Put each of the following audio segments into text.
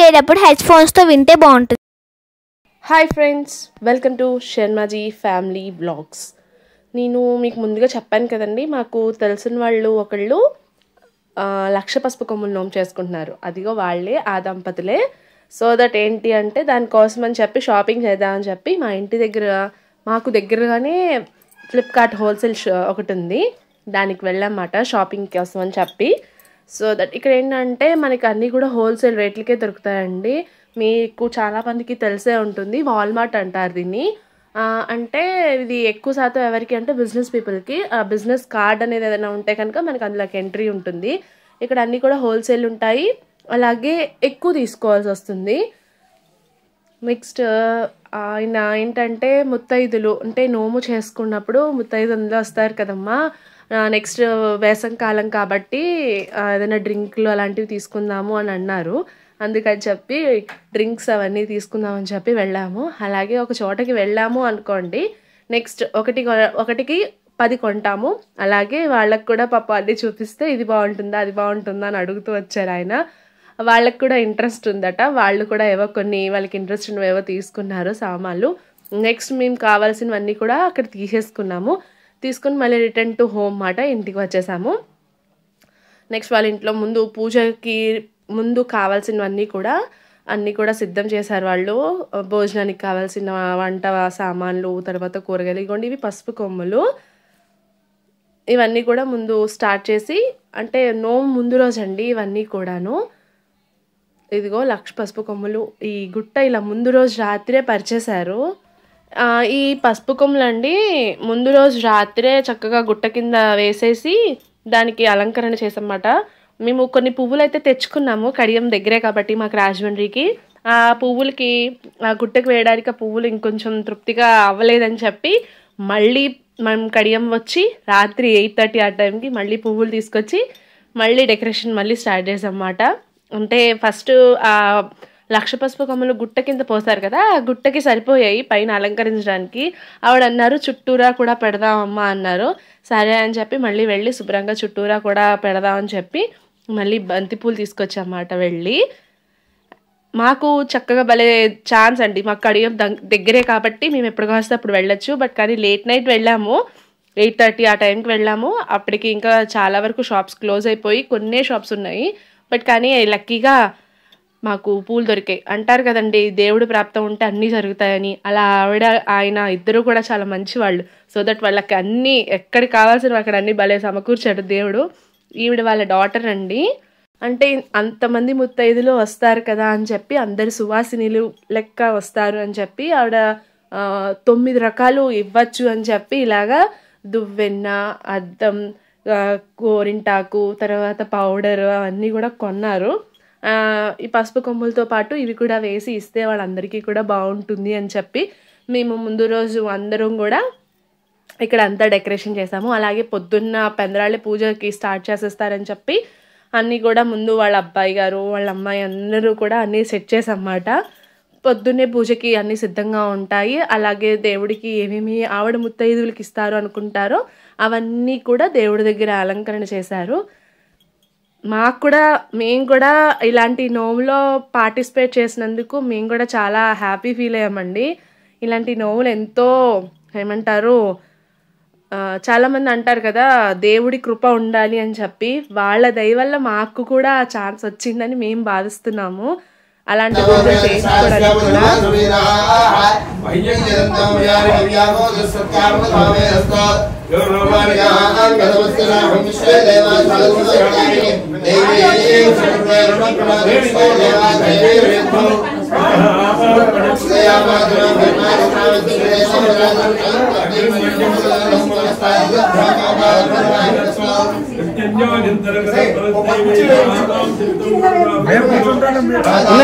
వినేటప్పుడు హెడ్ ఫోన్స్తో వింటే బాగుంటుంది. Hi friends, welcome to Sharmaji family blogs. నేను మీకు ముందుగా చెప్పాను కదండి, మాకు తెలిసిన వాళ్ళు ఒకళ్ళు లక్ష పసుపు కొమ్ములు నోము చేసుకుంటున్నారు. అదిగో వాళ్ళే, ఆ దంపతులే. సో దట్ ఏంటి అంటే దానికోసం అని చెప్పి షాపింగ్ చేద్దామని చెప్పి మా ఇంటి దగ్గర, మాకు దగ్గరగానే ఫ్లిప్కార్ట్ హోల్సేల్ ఒకటి ఉంది, దానికి వెళ్ళామన్నమాట షాపింగ్ కోసం అని చెప్పి. సో దట్ ఇక్కడ ఏంటంటే మనకి అన్నీ కూడా హోల్సేల్ రేట్లకే దొరుకుతాయండి. మీకు చాలా మందికి తెలిసే ఉంటుంది, వాల్మార్ట్ అంటారు దీన్ని. అంటే ఇది ఎక్కువ శాతం ఎవరికి అంటే బిజినెస్ పీపుల్కి. బిజినెస్ కార్డ్ అనేది ఏదైనా ఉంటే కనుక మనకి అందులోకి ఎంట్రీ ఉంటుంది. ఇక్కడ అన్నీ కూడా హోల్సేల్ ఉంటాయి, అలాగే ఎక్కువ తీసుకోవాల్సి వస్తుంది. నెక్స్ట్ ఆయన ఏంటంటే ముత్తైదులు అంటే నోము చేసుకున్నప్పుడు ముత్తైదులు వస్తారు కదమ్మా. నెక్స్ట్ వేసవికాలం కాబట్టి ఏదైనా డ్రింక్లు అలాంటివి తీసుకుందాము అని అన్నారు. అందుకని చెప్పి డ్రింక్స్ అవన్నీ తీసుకుందామని చెప్పి వెళ్ళాము. అలాగే ఒక చోటకి వెళ్ళాము అనుకోండి, నెక్స్ట్ ఒకటికి 10 కొంటాము. అలాగే వాళ్ళకు కూడా పాప అన్నీ చూపిస్తే ఇది బాగుంటుందా అది బాగుంటుందా అని అడుగుతూ వచ్చారు ఆయన. వాళ్ళకి కూడా ఇంట్రెస్ట్ ఉందట, వాళ్ళు కూడా ఏవో కొన్ని వాళ్ళకి ఇంట్రెస్ట్ ఉన్నవేవో తీసుకున్నారు సామాన్లు. నెక్స్ట్ మేము కావాల్సినవన్నీ కూడా అక్కడ తీసేసుకున్నాము. తీసుకుని మళ్ళీ రిటర్న్ టు హోమ్ మాట ఇంటికి వచ్చేసాము. నెక్స్ట్ వాళ్ళ ఇంట్లో ముందు పూజకి ముందు కావాల్సినవన్నీ కూడా అన్నీ కూడా సిద్ధం చేశారు వాళ్ళు. భోజనానికి కావాల్సిన వంట సామాన్లు, తర్వాత కూరగాయలు, ఇగోండి ఇవి పసుపు కొమ్ములు. ఇవన్నీ కూడా ముందు స్టార్ట్ చేసి, అంటే నోము ముందు రోజు అండి ఇవన్నీ కూడాను. ఇదిగో లక్ష పసుపు కొమ్ములు ఈ గుట్ట ఇలా ముందు రోజు రాత్రే పరిచేశారు. ఈ పసుపు కొమ్ములు అండి ముందు రోజు రాత్రే చక్కగా గుట్ట కింద వేసేసి దానికి అలంకరణ చేసామన్నమాట. మేము కొన్ని పువ్వులు అయితే తెచ్చుకున్నాము, కడియం దగ్గరే కాబట్టి మాకు రాజమండ్రికి. ఆ పువ్వులకి ఆ గుట్టకు వేయడానికి ఆ పువ్వులు ఇంకొంచెం తృప్తిగా అవ్వలేదని చెప్పి మళ్ళీ మనం కడియం వచ్చి రాత్రి 8:30 ఆ టైంకి మళ్ళీ పువ్వులు తీసుకొచ్చి మళ్ళీ డెకరేషన్ మళ్ళీ స్టార్ట్ చేసామన్నమాట. అంటే ఫస్ట్ ఆ లక్ష పసుపు కొమ్మలు గుట్ట కింద పోసారు కదా, ఆ గుట్టకి సరిపోయాయి పైన అలంకరించడానికి. ఆవిడ అన్నారు చుట్టూరా కూడా పెడదామమ్మా అన్నారు. సరే అని చెప్పి మళ్ళీ వెళ్ళి శుభ్రంగా చుట్టూరా కూడా పెడదామని చెప్పి మళ్ళీ బంతిపూలు తీసుకొచ్చామన్నమాట. వెళ్ళి మాకు చక్కగా భలే ఛాన్స్ అండి, మాకు కడియం దగ్గరే కాబట్టి మేము ఎప్పుడు కాస్తే అప్పుడు వెళ్ళొచ్చు. బట్ కానీ లేట్ నైట్ వెళ్ళాము, 8:30 ఆ టైంకి వెళ్ళాము. అప్పటికి ఇంకా చాలా వరకు షాప్స్ క్లోజ్ అయిపోయి కొన్నే షాప్స్ ఉన్నాయి. బట్ కానీ లక్కీగా మాకు పూలు దొరికాయి. అంటారు కదండి దేవుడు ప్రాప్తం ఉంటే అన్నీ జరుగుతాయని, అలా ఆవిడ ఆయన ఇద్దరు కూడా చాలా మంచి వాళ్ళు. సో దట్ వాళ్ళకి అన్నీ ఎక్కడికి కావాల్సిన అక్కడ అన్నీ భలే సమకూర్చాడు దేవుడు. ఈవిడ వాళ్ళ డాటర్ అండి. అంటే అంతమంది ముత్తైదులు వస్తారు కదా అని చెప్పి అందరు సువాసినిలు లెక్క వస్తారు అని చెప్పి ఆవిడ 9 రకాలు ఇవ్వచ్చు అని చెప్పి ఇలాగా దువ్వెన్న, అద్దం, గోరింటాకు, తర్వాత పౌడర్ అవన్నీ కూడా కొన్నారు. ఈ పసుపు కొమ్ములతో పాటు ఇవి కూడా వేసి ఇస్తే వాళ్ళందరికీ కూడా బాగుంటుంది అని చెప్పి మేము ముందు రోజు అందరం కూడా ఇక్కడ అంతా డెకరేషన్ చేసాము. అలాగే పొద్దున్న పెందరాళ్ళ పూజకి స్టార్ట్ చేసేస్తారని చెప్పి అన్నీ కూడా ముందు వాళ్ళ అబ్బాయి గారు వాళ్ళ అమ్మాయి అందరూ కూడా అన్నీ సెట్ చేసామన్నమాట. పొద్దున్నే పూజకి అన్నీ సిద్ధంగా ఉంటాయి. అలాగే దేవుడికి ఏమేమి ఆవిడ ముత్తైదువులకి ఇస్తారు అనుకుంటారో అవన్నీ కూడా దేవుడి దగ్గర అలంకరణ చేశారు. మేము కూడా ఇలాంటి నోములో పార్టిసిపేట్ చేసినందుకు మేము కూడా చాలా హ్యాపీ ఫీల్ అయ్యామండి. ఇలాంటి నోములు ఎంతో ఏమంటారు, చాలామంది అంటారు కదా దేవుడి కృప ఉండాలి అని చెప్పి, వాళ్ళ దయ వల్ల మాకు కూడా ఛాన్స్ వచ్చిందని మేము భావిస్తున్నాము. అలాంటి పూజలు చేసుకోవడానికి కూడా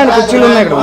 కుర్చీలు ఉన్నాయి ఇక్కడ.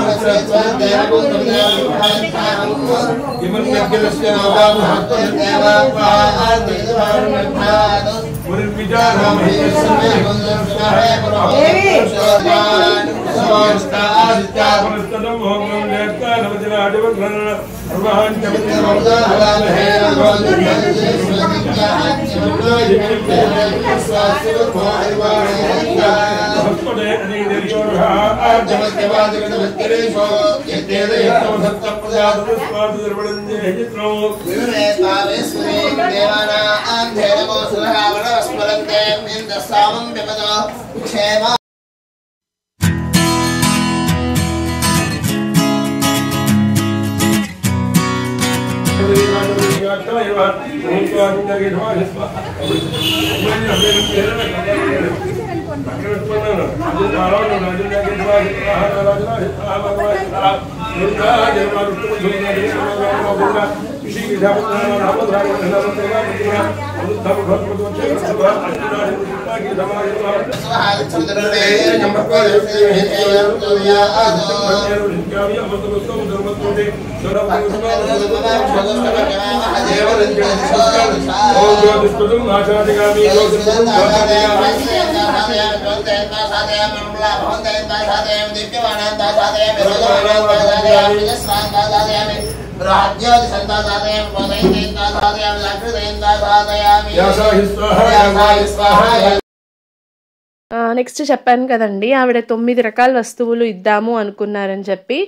నెక్స్ట్ చెప్పాను కదండి, ఆవిడ 9 రకాల వస్తువులు ఇద్దాము అనుకున్నారని చెప్పి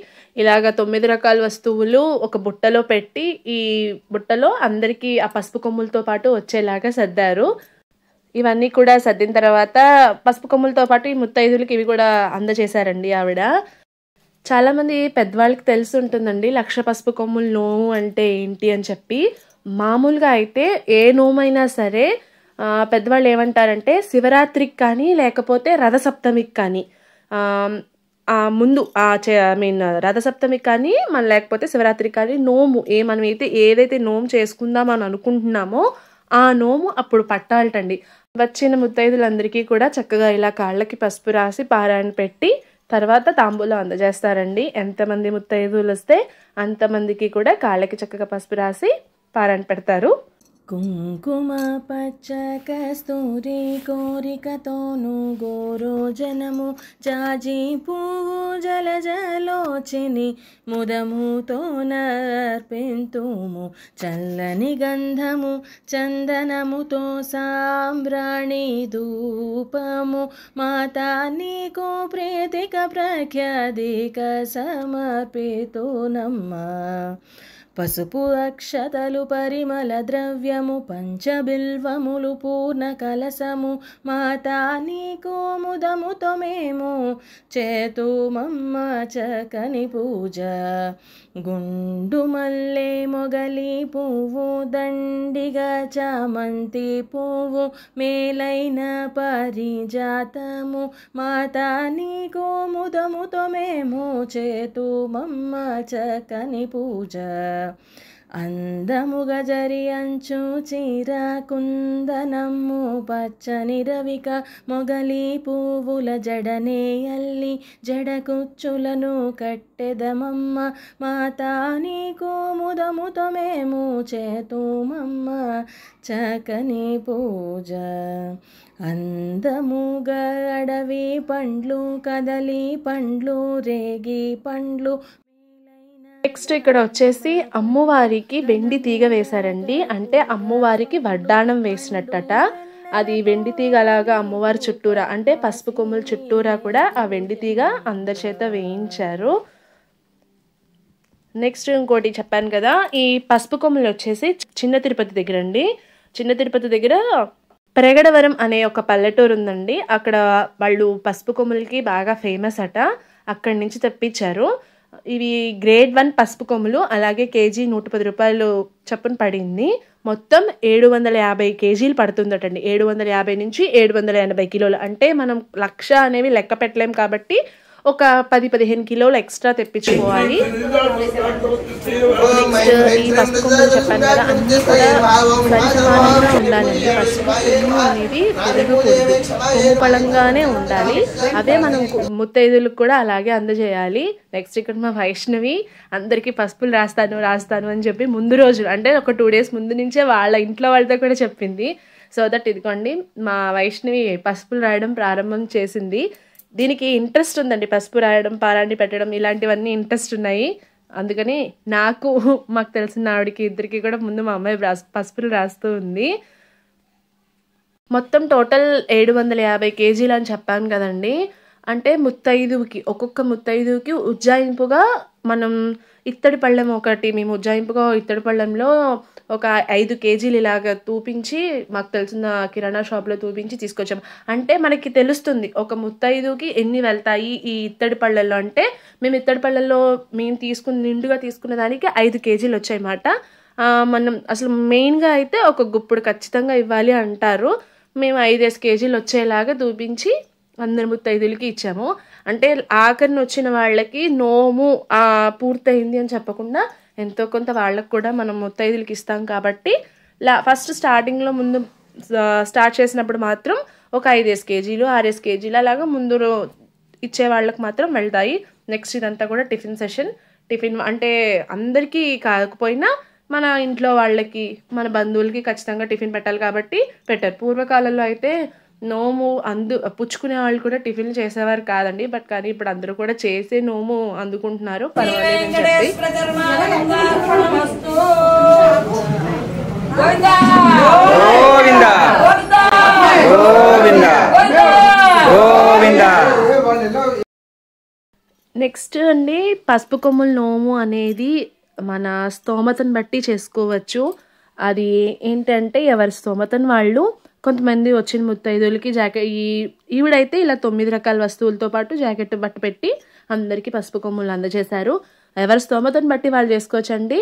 ఇలాగ 9 రకాల వస్తువులు ఒక బుట్టలో పెట్టి ఈ బుట్టలో అందరికీ ఆ పసుపు కొమ్ములతో పాటు వచ్చేలాగా సర్దారు. ఇవన్నీ కూడా సర్దిన తర్వాత పసుపు కొమ్ములతో పాటు ఈ ముత్తైదులకి ఇవి కూడా అందజేశారండి ఆవిడ. చాలామంది పెద్దవాళ్ళకి తెలిసి ఉంటుందండి లక్ష పసుపు కొమ్ములు నోము అంటే ఏంటి అని చెప్పి. మామూలుగా అయితే ఏ నోమైనా సరే పెద్దవాళ్ళు ఏమంటారంటే శివరాత్రికి కానీ లేకపోతే రథసప్తమికి కానీ ముందు రథసప్తమికి కానీ మన లేకపోతే శివరాత్రికి కానీ నోము మనం ఏదైతే నోము చేసుకుందాం అని అనుకుంటున్నామో ఆ నోము అప్పుడు పట్టాలటండి. వచ్చిన ముత్తైదులందరికీ కూడా చక్కగా ఇలా కాళ్ళకి పసుపు రాసి పారాయణ పెట్టి తర్వాత తాంబూలం అందజేస్తారండి. ఎంతమంది ముత్తైదులు వస్తే అంతమందికి కూడా కాళ్ళకి చక్కగా పసుపు రాసి పారాయణ పెడతారు. కుంకుమ పచ్చ కస్తూరి కోరికతోను గోరోజనము జాజి పువ్వు జలజలోచిని ముదముతో నర్పింతుము చల్లని గంధము చందనముతో సాంబ్రాణి ధూపము మాతా నీకు ప్రీతిక ప్రఖ్యాదిక సమర్పితునమ్మా. పసుపు అక్షతలు పరిమళ ద్రవ్యము పంచబిల్వములు పూర్ణ కలసము మాతా నీకు ముదముతో మేము చేతుమమ్మ చకని పూజ. గుండు మల్లె మొగలి పువ్వు దండిగా చామంతి పువ్వు మేలైన పరిజాతము మాతా నీకు ముదముతో మేము చేతుమమ్మ చకని పూజ. అందముగ జరి అంచు చీర కుందనమ్ము పచ్చని రవిక మొగలి పువ్వుల జడనే అల్లి జడకుచ్చులను కట్టెదమమ్మ మాతా నీకు ముదముతో మేము చేతుమమ్మ చకని పూజ. అందముగా అడవి పండ్లు కదలి పండ్లు రేగి పండ్లు. నెక్స్ట్ ఇక్కడ వచ్చేసి అమ్మవారికి వెండి తీగ వేశారండి. అంటే అమ్మవారికి వడ్డాణం వేసినట్టట. అది వెండి తీగ అలాగా అమ్మవారి చుట్టూరా అంటే పసుపు కొమ్ముల చుట్టూరా కూడా ఆ వెండి తీగ అందరి చేత వేయించారు. నెక్స్ట్ ఇంకోటి చెప్పాను కదా, ఈ పసుపు కొమ్ములు వచ్చేసి చిన్న తిరుపతి దగ్గర అండి. చిన్న తిరుపతి దగ్గర పెరగడవరం అనే ఒక పల్లెటూరు ఉందండి. అక్కడ వాళ్ళు పసుపు కొమ్ములకి బాగా ఫేమస్ అట. అక్కడి నుంచి తెప్పించారు. ఇవి గ్రేడ్ 1 పసుపు కొమ్ములు. అలాగే కేజీ 110 రూపాయలు చొప్పున పడింది. మొత్తం 750 కేజీలు పడుతుందటండి. 750 నుంచి 780 కిలోలు. అంటే మనం 1,00,000 అనేవి లెక్క పెట్టలేం కాబట్టి ఒక 10-15 కిలోలు ఎక్స్ట్రా తెప్పించుకోవాలి. ఈ పసుపు కొమ్ములు చెప్పాను కదా, అన్నీ కూడా సరిసమానంగా ఉండాలండి. పసుపు కొమ్ము అనేది పెరగకూడదు, కొమ్ము పళంగానే ఉండాలి. అదే మనం ముత్తైదులకు కూడా అలాగే అందజేయాలి. నెక్స్ట్ ఇక్కడ మా వైష్ణవి అందరికీ పసుపులు రాస్తాను అని చెప్పి ముందు రోజు అంటే ఒక 2 days ముందు నుంచే వాళ్ళ ఇంట్లో వాళ్ళతో కూడా చెప్పింది. సో దట్ ఇదిగోండి మా వైష్ణవి పసుపులు రాయడం ప్రారంభం చేసింది. దీనికి ఇంట్రెస్ట్ ఉందండి. పసుపు రాయడం, పారాణి పెట్టడం ఇలాంటివన్నీ ఇంట్రెస్ట్ ఉన్నాయి. అందుకని మాకు తెలిసిన ఆవిడకి ఇద్దరికి కూడా ముందు మా అమ్మాయి పసుపులు రాస్తూ ఉంది. మొత్తం టోటల్ 750 కేజీలు అని చెప్పాను కదండి. అంటే ముత్తైదువుకి, ఒక్కొక్క ముత్తైదువుకి ఉజ్జాయింపుగా మనం ఇత్తడి పళ్ళెం ఒకటి, మేము ఉజ్జాయింపుగా ఇత్తడి పళ్ళెంలో ఒక 5 కేజీలు ఇలాగ తూపించి, మాకు తెలిసిన కిరాణా షాప్లో తూపించి తీసుకొచ్చాము. అంటే మనకి తెలుస్తుంది ఒక ముత్తైదుకి ఎన్ని వెళ్తాయి ఈ ఇత్తడి పళ్ళల్లో. అంటే మేము ఇత్తడి పళ్ళల్లో మేము నిండుగా తీసుకున్న దానికి 5 కేజీలు వచ్చాయన్నమాట. మనం అసలు మెయిన్గా అయితే ఒక గుప్పుడు ఖచ్చితంగా ఇవ్వాలి అంటారు. మేము 5 కేజీలు వచ్చేలాగా తూపించి అందరి ముత్తైదులకి ఇచ్చాము. అంటే ఆఖరిని వచ్చిన వాళ్ళకి నోము పూర్తయింది అని చెప్పకుండా ఎంతో కొంత వాళ్ళకు కూడా మనం ముత్తైదులకి ఇస్తాం కాబట్టి ఫస్ట్ స్టార్టింగ్లో ముందు స్టార్ట్ చేసినప్పుడు మాత్రం ఒక 5 కేజీలు 6 కేజీలు అలాగా ముందు ఇచ్చే వాళ్ళకి మాత్రం వెళ్తాయి. నెక్స్ట్ ఇదంతా కూడా టిఫిన్ సెషన్. టిఫిన్ అంటే అందరికీ కాకపోయినా మన ఇంట్లో వాళ్ళకి, మన బంధువులకి ఖచ్చితంగా టిఫిన్ పెట్టాలి కాబట్టి పెట్టారు. పూర్వకాలంలో అయితే నోము పుచ్చుకునే వాళ్ళు కూడా టిఫిన్లు చేసేవారు కాదండి. బట్ కానీ ఇప్పుడు అందరూ కూడా చేసే నోము అందుకుంటున్నారు, పర్వాలేదని చెప్పి. నెక్స్ట్ అండి, పసుపు కొమ్ముల నోము అనేది మన స్తోమతను బట్టి చేసుకోవచ్చు. అది ఏంటంటే ఎవరి స్తోమతను వాళ్ళు. కొంతమంది వచ్చిన ముత్తైదులకి ఈవిడైతే ఇలా 9 రకాల వస్తువులతో పాటు జాకెట్ బట్ట పెట్టి అందరికీ పసుపు కొమ్ములు అందజేశారు. ఎవరి స్తోమతను బట్టి వాళ్ళు చేసుకోవచ్చండి.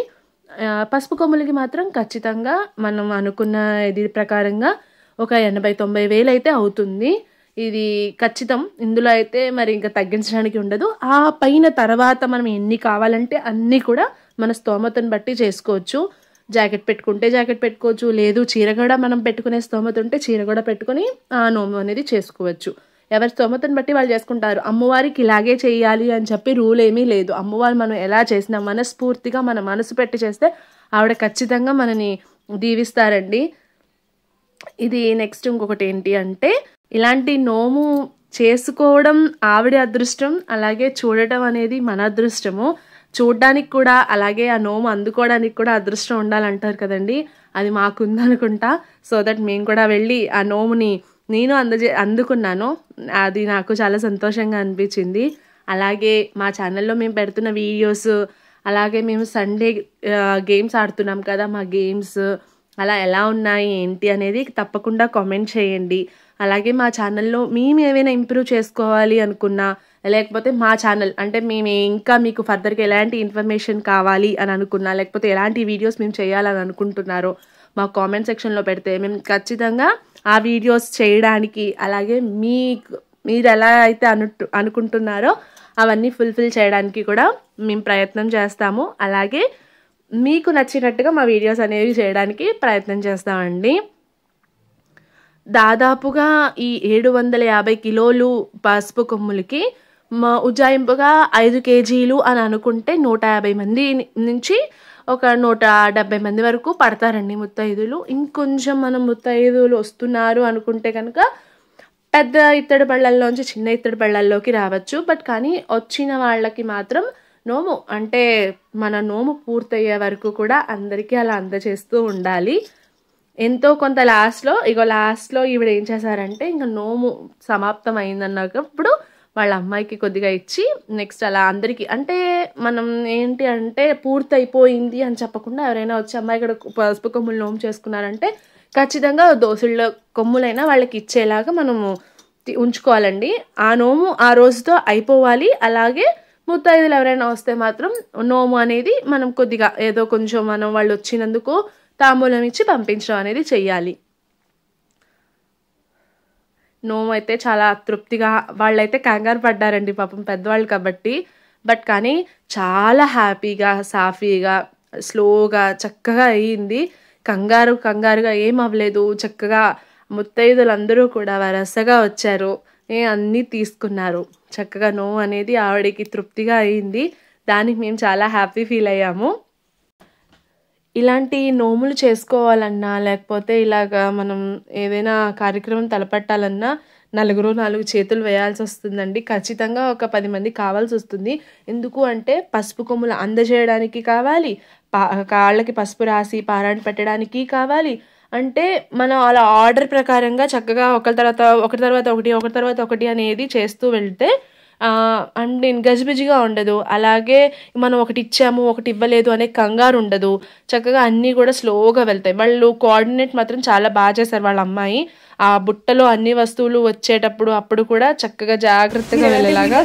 పసుపు కొమ్ములకి మాత్రం ఖచ్చితంగా మనం అనుకున్న ఇది ప్రకారంగా ఒక 80-90 వేలు అయితే అవుతుంది. ఇది ఖచ్చితం. ఇందులో అయితే మరి ఇంకా తగ్గించడానికి ఉండదు. ఆ పైన తర్వాత మనం ఎన్ని కావాలంటే అన్నీ కూడా మన స్తోమతను బట్టి చేసుకోవచ్చు. జాకెట్ పెట్టుకుంటే జాకెట్ పెట్టుకోవచ్చు, లేదు చీర కూడా మనం పెట్టుకునే స్తోమత ఉంటే చీర కూడా పెట్టుకుని ఆ నోము అనేది చేసుకోవచ్చు. ఎవరి స్తోమతను బట్టి వాళ్ళు చేసుకుంటారు. అమ్మవారికి ఇలాగే చేయాలి అని చెప్పి రూల్ ఏమీ లేదు. అమ్మవారు మనం ఎలా చేసినా మనస్ఫూర్తిగా మన మనసు పెట్టి చేస్తే ఆవిడ ఖచ్చితంగా మనని దీవిస్తారండి. ఇది నెక్స్ట్ ఇంకొకటి ఏంటి అంటే, ఇలాంటి నోము చేసుకోవడం ఆవిడ అదృష్టం, అలాగే చూడటం అనేది మన అదృష్టము. చూడ్డానికి కూడా అలాగే ఆ నోము అందుకోవడానికి కూడా అదృష్టం ఉండాలంటారు కదండి. అది మాకుందనుకుంటా. సో దట్ మేము కూడా వెళ్ళి ఆ నోముని నేను అందుకున్నాను. అది నాకు చాలా సంతోషంగా అనిపించింది. అలాగే మా ఛానల్లో మేము పెడుతున్న వీడియోస్, అలాగే మేము సండే గేమ్స్ ఆడుతున్నాం కదా, మా గేమ్స్ అలా ఎలా ఉన్నాయి ఏంటి అనేది తప్పకుండా కామెంట్ చేయండి. అలాగే మా ఛానల్లో మేము ఏమైనా ఇంప్రూవ్ చేసుకోవాలి అనుకున్నా, లేకపోతే మా ఛానల్ అంటే మేము ఇంకా మీకు ఫర్దర్గా ఎలాంటి ఇన్ఫర్మేషన్ కావాలి అని అనుకున్నా, లేకపోతే ఎలాంటి వీడియోస్ మేము చేయాలని అనుకుంటున్నారో మా కామెంట్ సెక్షన్లో పెడితే మేము ఖచ్చితంగా ఆ వీడియోస్ చేయడానికి, అలాగే మీరు ఎలా అయితే అనుకుంటున్నారో అవన్నీ ఫుల్ఫిల్ చేయడానికి కూడా మేము ప్రయత్నం చేస్తాము. అలాగే మీకు నచ్చినట్టుగా మా వీడియోస్ అనేవి చేయడానికి ప్రయత్నం చేస్తామండి. దాదాపుగా ఈ 750 కిలోలు పసుపు కొమ్ములకి ఉజ్జాయింపుగా 5 కేజీలు అని అనుకుంటే 150 మంది నుంచి ఒక 170 మంది వరకు పడతారండి ముత్తైదులు. ఇంకొంచెం మనం ముత్తైదులు వస్తున్నారు అనుకుంటే కనుక పెద్ద ఇత్తడి పళ్ళల్లోంచి చిన్న ఇత్తడి పళ్ళల్లోకి రావచ్చు. బట్ కానీ వచ్చిన వాళ్ళకి మాత్రం నోము అంటే మన నోము పూర్తయ్యే వరకు కూడా అందరికీ అలా అందజేస్తూ ఉండాలి. ఎంతో కొంత లాస్ట్లో ఈవిడ ఏం చేశారంటే, ఇంకా నోము సమాప్తం అయిందన్నప్పుడు వాళ్ళ అమ్మాయికి కొద్దిగా ఇచ్చి నెక్స్ట్ అలా అందరికీ, అంటే మనం ఏంటి అంటే పూర్తయిపోయింది అని చెప్పకుండా ఎవరైనా వచ్చి అమ్మాయి ఇక్కడ పసుపు కొమ్ములు నోము చేసుకున్నారంటే ఖచ్చితంగా దోసుళ్ళ కొమ్ములైనా వాళ్ళకి ఇచ్చేలాగా మనము ఉంచుకోవాలండి. ఆ నోము ఆ రోజుతో అయిపోవాలి. అలాగే ముత్తైదులు ఎవరైనా వస్తే మాత్రం నోము అనేది మనం కొద్దిగా ఏదో కొంచెం మనం వాళ్ళు వచ్చినందుకు తాంబూలం ఇచ్చి పంపించడం అనేది చెయ్యాలి. నోము అయితే చాలా తృప్తిగా, వాళ్ళైతే కంగారు పడ్డారండి పాపం పెద్దవాళ్ళు కాబట్టి. బట్ కానీ చాలా హ్యాపీగా, సాఫీగా, స్లోగా, చక్కగా అయ్యింది. కంగారుగా ఏం అవ్వలేదు. చక్కగా ముత్తైదులందరూ కూడా వరసగా వచ్చారు, అన్నీ తీసుకున్నారు. చక్కగా నోము అనేది ఆవిడకి తృప్తిగా అయ్యింది. దానికి మేము చాలా హ్యాపీ ఫీల్ అయ్యాము. ఇలాంటి నోములు చేసుకోవాలన్నా, లేకపోతే ఇలాగా మనం ఏదైనా కార్యక్రమం తలపెట్టాలన్నా 4 చేతులు వేయాల్సి వస్తుందండి. ఖచ్చితంగా ఒక 10 మంది కావాల్సి వస్తుంది. ఎందుకు అంటే పసుపు కొమ్ములు అందజేయడానికి కావాలి, కాళ్ళకి పసుపు రాసి పారాణి పెట్టడానికి కావాలి, అంటే మనం అలా ఆర్డర్ ప్రకారంగా చక్కగా ఒకటి తర్వాత ఒకటి అనేది చేస్తూ వెళ్తే అండ్ గజిబిజిగా ఉండదు. అలాగే మనం ఒకటి ఇచ్చాము ఒకటి ఇవ్వలేదు అనే కంగారు ఉండదు. చక్కగా అన్నీ కూడా స్లోగా వెళ్తాయి. వాళ్ళు కోఆర్డినేట్ మాత్రం చాలా బాగా చేశారు వాళ్ళ అమ్మాయి. ఆ బుట్టలో అన్ని వస్తువులు వచ్చేటప్పుడు అప్పుడు కూడా చక్కగా జాగ్రత్తగా వెళ్ళేలాగా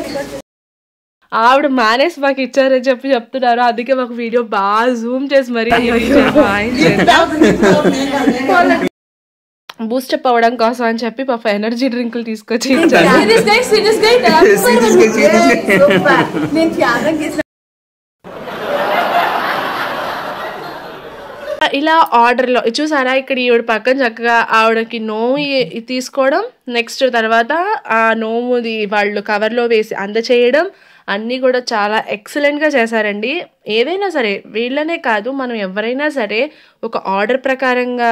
ఆవిడ మానేసి మాకు ఇచ్చారని చెప్తున్నారు. అందుకే మాకు వీడియో బాగా జూమ్ చేసి మరీ బూస్టప్ అవ్వడం కోసం అని చెప్పి పాప ఎనర్జీ డ్రింకులు తీసుకొచ్చి ఇలా ఆర్డర్లో చూసారా, ఇక్కడ ఈవిడ పక్కన చక్కగా ఆవిడకి నోము తీసుకోవడం, నెక్స్ట్ తర్వాత ఆ నోముది వాళ్ళు కవర్లో వేసి అందచేయడం అన్నీ కూడా చాలా ఎక్సలెంట్గా చేశారండి. ఏదైనా సరే వీళ్ళనే కాదు, మనం ఎవరైనా సరే ఒక ఆర్డర్ ప్రకారంగా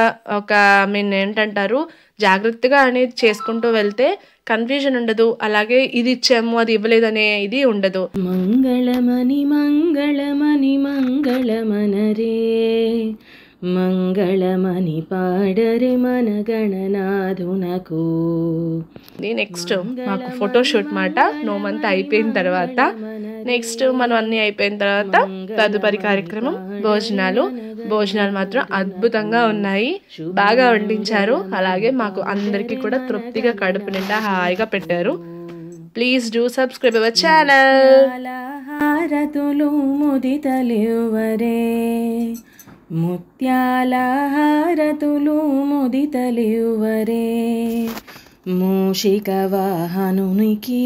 ఏంటంటారు జాగ్రత్తగా అనేది చేసుకుంటూ వెళ్తే కన్ఫ్యూజన్ ఉండదు. అలాగే ఇది ఇచ్చాము అది ఇవ్వలేదు అనే ఇది ఉండదు. మంగళమని మంగళమని మంగళమనరే మంగళమని పాడరే మన గణనాథునకు. నెక్స్ట్ మాకు ఫోటోషూట్ మాట నోమంతా అయిపోయిన తర్వాత నెక్స్ట్ మనం అన్నీ అయిపోయిన తర్వాత తదుపరి కార్యక్రమం భోజనాలు మాత్రం అద్భుతంగా ఉన్నాయి, బాగా వండించారు. అలాగే మాకు అందరికీ కూడా తృప్తిగా కడుపు నిండా హాయిగా పెట్టారు. Please do subscribe our channel. హారతులు ముదితలివరే ముత్యాల హారతులు ముదితలివరే మూషిక వాహనునికి